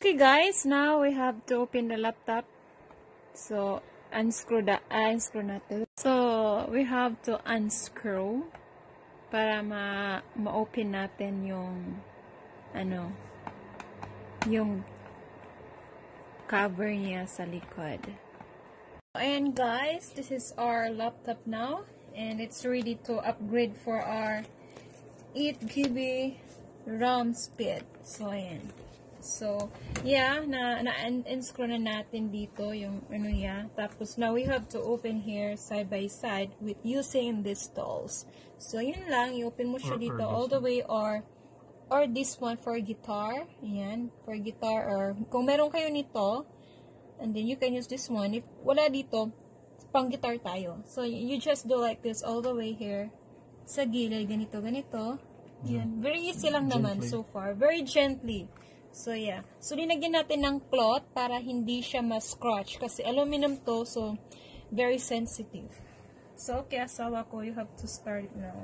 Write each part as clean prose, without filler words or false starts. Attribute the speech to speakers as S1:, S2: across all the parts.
S1: Okay guys, now we have to open the laptop. So, unscrew natin. So, we have to unscrew para ma-open natin yung yung cover niya sa likod. And guys, this is our laptop now, and it's ready to upgrade for our 8 GB RAM speed. So, ayan. So, yeah, na-unscrew na natin dito yung niya. Tapos, now we have to open here side by side with using these tools. So, yun lang. I-open mo siya dito all the way or this one for guitar. Ayan, for guitar. Or kung meron kayo nito, and then you can use this one. If wala dito, pang guitar tayo. So, you just do like this all the way here. Sa gilid, ganito. Ayan. Very easy lang naman so far. Very gently. So, yeah. So, linagyan natin ng cloth para hindi siya ma-scratch. Kasi aluminum to, so, very sensitive. So, okay, asawa ko, you have to start it now.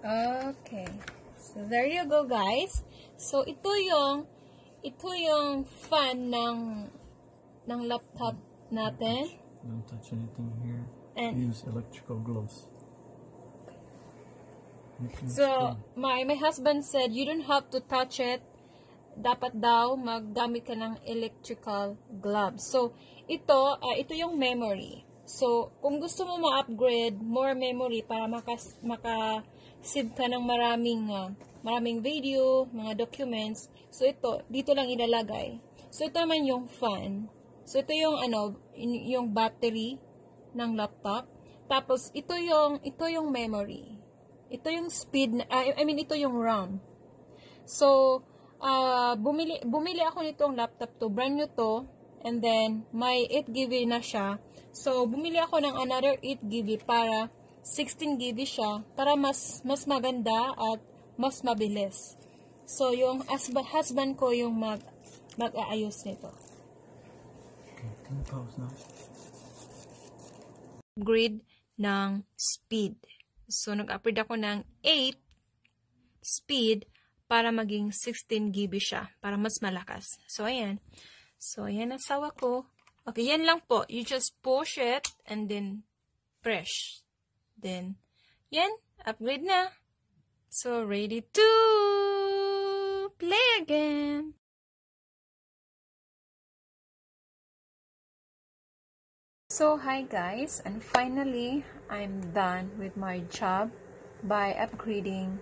S1: Okay. So, there you go, guys. So, ito yung fan ng laptop natin.
S2: Don't touch anything here.
S1: And
S2: use electrical gloves.
S1: So, my husband said, you don't have to touch it. Dapat daw, maggamit ka ng electrical gloves. So, ito yung memory. So, kung gusto mo ma-upgrade more memory para maka-save ka ng maraming video, mga documents. So, dito lang ilalagay. So, ito naman yung fan. So, ito yung, yung battery ng laptop. Tapos, ito yung memory. Ito yung speed, ito yung RAM. So, bumili ako nitong laptop to, brand new to, and then, may 8 GB na siya. So, bumili ako ng another 8 GB para 16 GB siya, para mas maganda at mas mabilis. So, yung husband ko yung mag-aayos nito.
S2: Okay, can you pause now?
S1: Grid ng speed. So, nag-upgrade ako ng 8 speed para maging 16 GB siya. Para mas malakas. So, ayan. So, ayan ang sawa ko. Okay, yan lang po. You just push it and then press. Then, yan. Upgrade na. So, ready to play again. So, hi guys, and finally, I'm done with my job by upgrading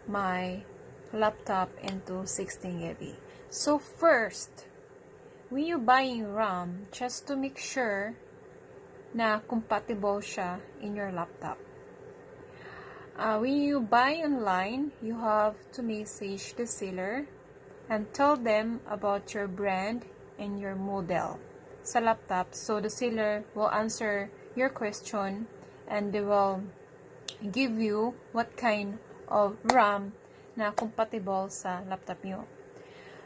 S1: my laptop into 16 GB. So first, when you buying RAM, just to make sure na compatible siya in your laptop. When you buy online, you have to message the seller and tell them about your brand and your model sa laptop. So the seller will answer your question and they will give you what kind of RAM na compatible sa laptop nyo.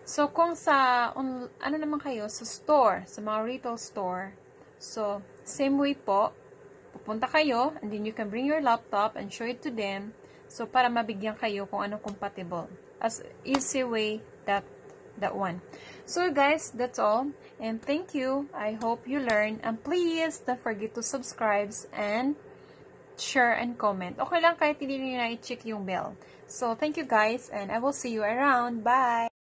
S1: So kung sa naman kayo sa store, sa mga retail store, so same way po, pupunta kayo and then you can bring your laptop and show it to them, so para mabigyan kayo kung ano compatible. As easy way that one. So guys, that's all, and thank you. I hope you learn, and please don't forget to subscribe and share and comment. Okay lang kahit hindi niyo na i-check yung bell. So thank you guys, and I will see you around. Bye.